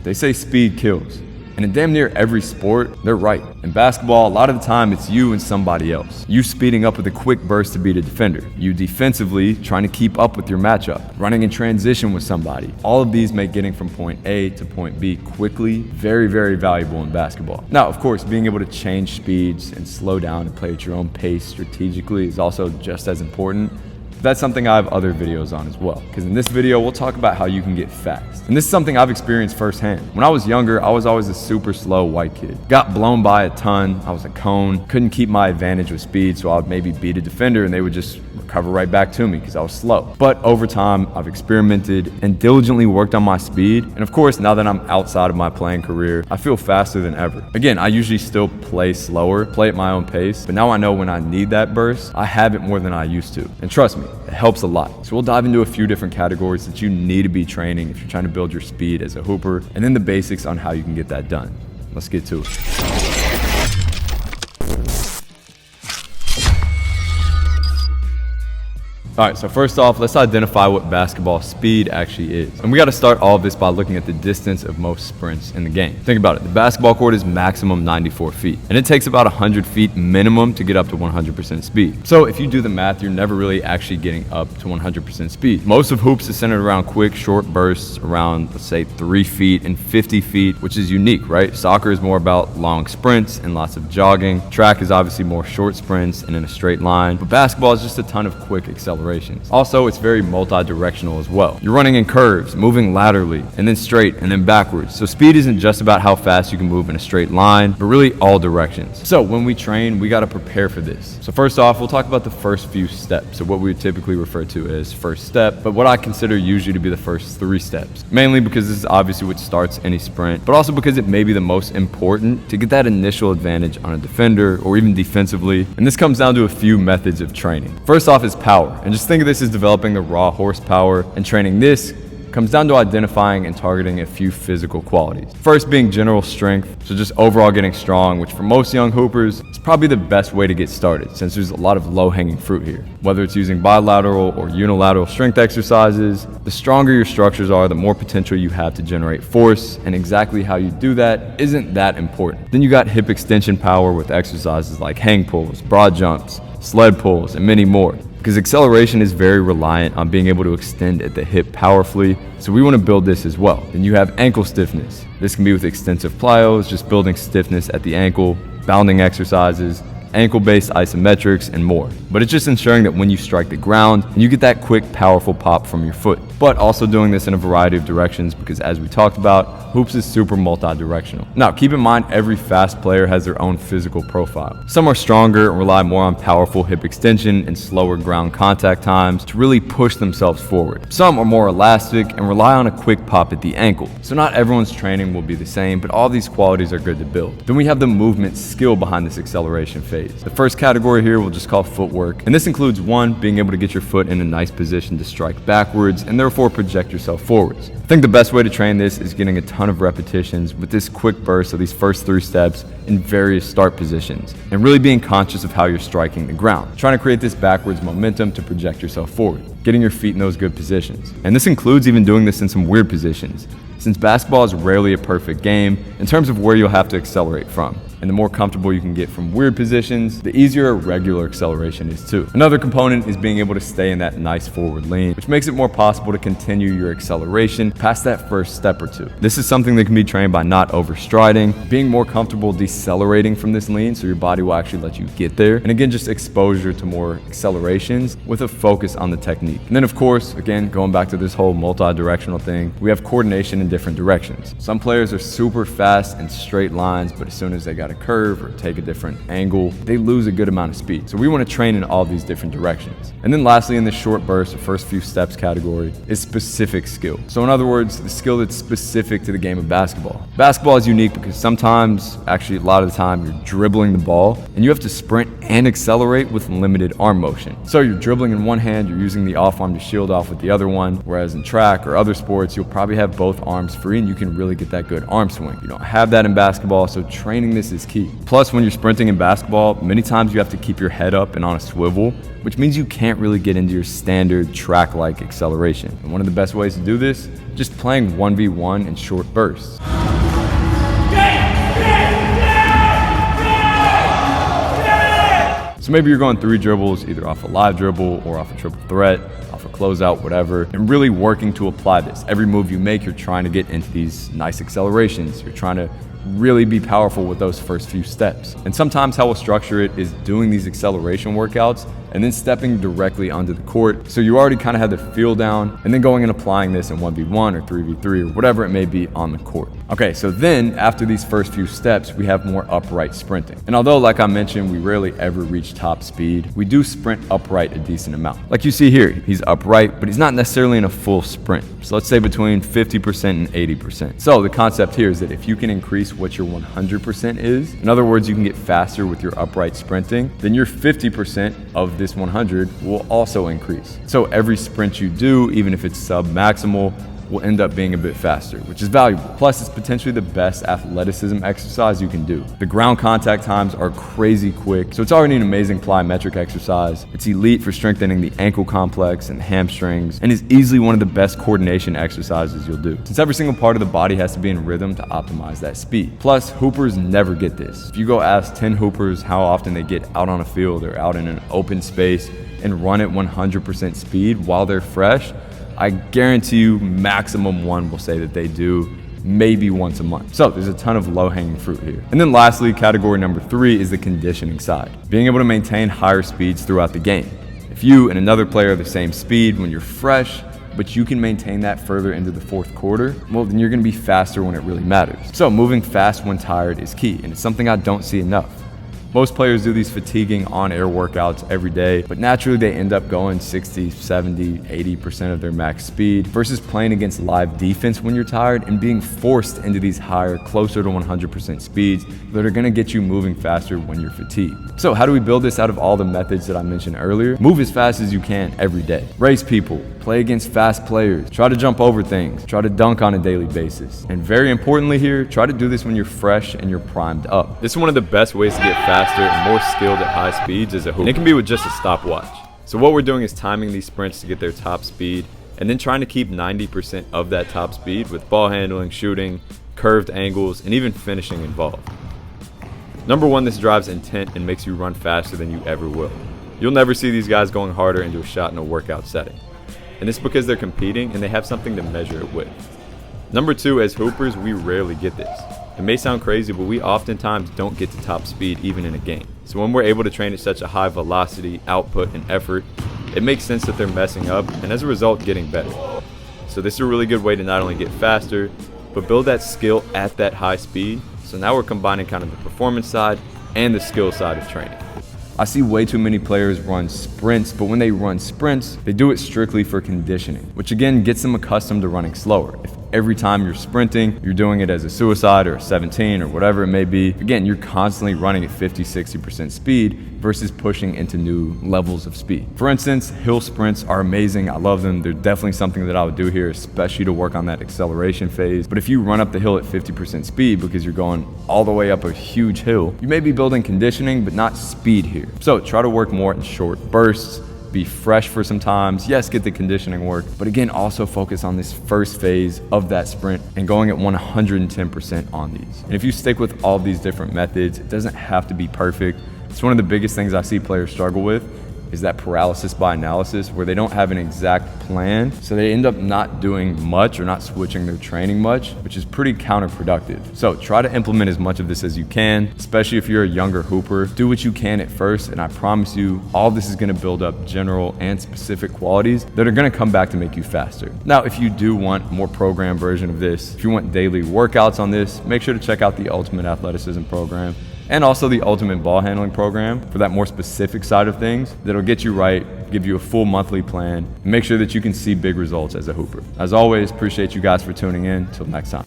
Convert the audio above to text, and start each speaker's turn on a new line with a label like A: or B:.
A: They say speed kills. And in damn near every sport, they're right. In basketball, a lot of the time, it's you and somebody else. You speeding up with a quick burst to beat a defender. You defensively trying to keep up with your matchup. Running in transition with somebody. All of these make getting from point A to point B quickly very, very valuable in basketball. Now, of course, being able to change speeds and slow down and play at your own pace strategically is also just as important. That's something I have other videos on as well, because in this video, we'll talk about how you can get fast. And this is something I've experienced firsthand. When I was younger, I was always a super slow white kid. Got blown by a ton, I was a cone, couldn't keep my advantage with speed, so I would maybe beat a defender and they would just recover right back to me because I was slow. But over time, I've experimented and diligently worked on my speed. And of course, now that I'm outside of my playing career, I feel faster than ever. Again, I usually still play slower, play at my own pace, but now I know when I need that burst, I have it more than I used to. And trust me, it helps a lot. So we'll dive into a few different categories that you need to be training if you're trying to build your speed as a hooper, and then the basics on how you can get that done. Let's get to it. All right, so first off, let's identify what basketball speed actually is. And we got to start all of this by looking at the distance of most sprints in the game. Think about it. The basketball court is maximum 94 feet, and it takes about 100 feet minimum to get up to 100% speed. So if you do the math, you're never really actually getting up to 100% speed. Most of hoops is centered around quick, short bursts around, let's say, 3 feet and 50 feet, which is unique, right? Soccer is more about long sprints and lots of jogging. Track is obviously more short sprints and in a straight line, but basketball is just a ton of quick acceleration. Also, it's very multi-directional as well. You're running in curves, moving laterally, and then straight, and then backwards. So speed isn't just about how fast you can move in a straight line, but really all directions. So when we train, we got to prepare for this. So first off, we'll talk about the first few steps, so what we would typically refer to as first step, but what I consider usually to be the first 3 steps. Mainly because this is obviously what starts any sprint, but also because it may be the most important to get that initial advantage on a defender or even defensively. And this comes down to a few methods of training. First off is power, and just think of this as developing the raw horsepower, and training this comes down to identifying and targeting a few physical qualities. First being general strength, so just overall getting strong, which for most young hoopers is probably the best way to get started since there's a lot of low-hanging fruit here. Whether it's using bilateral or unilateral strength exercises, the stronger your structures are, the more potential you have to generate force, and exactly how you do that isn't that important. Then you got hip extension power with exercises like hang pulls, broad jumps, sled pulls, and many more. Because acceleration is very reliant on being able to extend at the hip powerfully, so we want to build this as well. Then you have ankle stiffness. This can be with extensive plyos, just building stiffness at the ankle, bounding exercises, ankle-based isometrics, and more. But it's just ensuring that when you strike the ground, you get that quick, powerful pop from your foot. But also doing this in a variety of directions because, as we talked about, hoops is super multi-directional. Now, keep in mind every fast player has their own physical profile. Some are stronger and rely more on powerful hip extension and slower ground contact times to really push themselves forward. Some are more elastic and rely on a quick pop at the ankle. So not everyone's training will be the same, but all these qualities are good to build. Then we have the movement skill behind this acceleration phase. The first category here we'll just call footwork, and this includes 1, being able to get your foot in a nice position to strike backwards and therefore project yourself forwards. I think the best way to train this is getting a ton of repetitions with this quick burst of these first 3 steps in various start positions, and really being conscious of how you're striking the ground. Trying to create this backwards momentum to project yourself forward, getting your feet in those good positions. And this includes even doing this in some weird positions, since basketball is rarely a perfect game in terms of where you'll have to accelerate from. And the more comfortable you can get from weird positions, the easier a regular acceleration is too. Another component is being able to stay in that nice forward lean, which makes it more possible to continue your acceleration past that first step or 2. This is something that can be trained by not overstriding, being more comfortable decelerating from this lean so your body will actually let you get there. And again, just exposure to more accelerations with a focus on the technique. And then of course, again, going back to this whole multi-directional thing, we have coordination in different directions. Some players are super fast in straight lines, but as soon as they got a curve or take a different angle, they lose a good amount of speed. So we want to train in all these different directions. And then lastly, in this short burst, the first few steps category is specific skill. So in other words, the skill that's specific to the game of basketball. Basketball is unique because sometimes, actually a lot of the time, you're dribbling the ball and you have to sprint and accelerate with limited arm motion. So you're dribbling in one hand, you're using the off arm to shield off with the other one, whereas in track or other sports, you'll probably have both arms free and you can really get that good arm swing. You don't have that in basketball, so training this is is key. Plus, when you're sprinting in basketball, many times you have to keep your head up and on a swivel, which means you can't really get into your standard track-like acceleration. And one of the best ways to do this, just playing 1v1 in short bursts. So maybe you're going 3 dribbles, either off a live dribble or off a triple threat, off a closeout, whatever, and really working to apply this. Every move you make, you're trying to get into these nice accelerations. You're trying to really be powerful with those first few steps. And sometimes how we'll structure it is doing these acceleration workouts and then stepping directly onto the court. So you already kind of have the feel down and then going and applying this in 1v1 or 3v3 or whatever it may be on the court. Okay, so then after these first few steps, we have more upright sprinting. And although, like I mentioned, we rarely ever reach top speed, we do sprint upright a decent amount. Like you see here, he's upright, but he's not necessarily in a full sprint. So let's say between 50% and 80%. So the concept here is that if you can increase what your 100% is, in other words, you can get faster with your upright sprinting, then your 50% of this 100 will also increase. So every sprint you do, even if it's sub-maximal, will end up being a bit faster, which is valuable. Plus, it's potentially the best athleticism exercise you can do. The ground contact times are crazy quick, so it's already an amazing plyometric exercise. It's elite for strengthening the ankle complex and the hamstrings, and is easily one of the best coordination exercises you'll do, since every single part of the body has to be in rhythm to optimize that speed. Plus, hoopers never get this. If you go ask 10 hoopers how often they get out on a field or out in an open space and run at 100% speed while they're fresh, I guarantee you maximum one will say that they do maybe once a month. So there's a ton of low-hanging fruit here. And then lastly, category number 3 is the conditioning side. Being able to maintain higher speeds throughout the game. If you and another player are the same speed when you're fresh, but you can maintain that further into the fourth quarter, well, then you're gonna be faster when it really matters. So moving fast when tired is key, and it's something I don't see enough. Most players do these fatiguing on-air workouts every day, but naturally they end up going 60, 70, 80% of their max speed versus playing against live defense when you're tired and being forced into these higher, closer to 100% speeds that are gonna get you moving faster when you're fatigued. So how do we build this out of all the methods that I mentioned earlier? Move as fast as you can every day. Race people, play against fast players, try to jump over things, try to dunk on a daily basis. And very importantly here, try to do this when you're fresh and you're primed up. This is one of the best ways to get faster and more skilled at high speeds as a hooper. And it can be with just a stopwatch. So what we're doing is timing these sprints to get their top speed and then trying to keep 90% of that top speed with ball handling, shooting, curved angles, and even finishing involved. Number one, this drives intent and makes you run faster than you ever will. You'll never see these guys going harder into a shot in a workout setting. And it's because they're competing and they have something to measure it with. Number two, as hoopers, we rarely get this. It may sound crazy, but we oftentimes don't get to top speed even in a game. So when we're able to train at such a high velocity, output, and effort, it makes sense that they're messing up and as a result getting better. So this is a really good way to not only get faster, but build that skill at that high speed. So now we're combining kind of the performance side and the skill side of training. I see way too many players run sprints, but when they run sprints, they do it strictly for conditioning, which again gets them accustomed to running slower. If every time you're sprinting, you're doing it as a suicide or a 17 or whatever it may be, again, you're constantly running at 50, 60% speed versus pushing into new levels of speed. For instance, hill sprints are amazing. I love them. They're definitely something that I would do here, especially to work on that acceleration phase. But if you run up the hill at 50% speed because you're going all the way up a huge hill, you may be building conditioning, but not speed here. So try to work more in short bursts, be fresh for some times. Yes, get the conditioning work, but again, also focus on this first phase of that sprint and going at 110% on these. And if you stick with all these different methods, it doesn't have to be perfect. It's one of the biggest things I see players struggle with is that paralysis by analysis where they don't have an exact plan. So they end up not doing much or not switching their training much, which is pretty counterproductive. So try to implement as much of this as you can, especially if you're a younger hooper. Do what you can at first, and I promise you, all this is gonna build up general and specific qualities that are gonna come back to make you faster. Now, if you do want a more programmed version of this, if you want daily workouts on this, make sure to check out the Ultimate Athleticism program and also the Ultimate Ball Handling program for that more specific side of things that'll get you right, give you a full monthly plan, and make sure that you can see big results as a hooper. As always, appreciate you guys for tuning in. Till next time.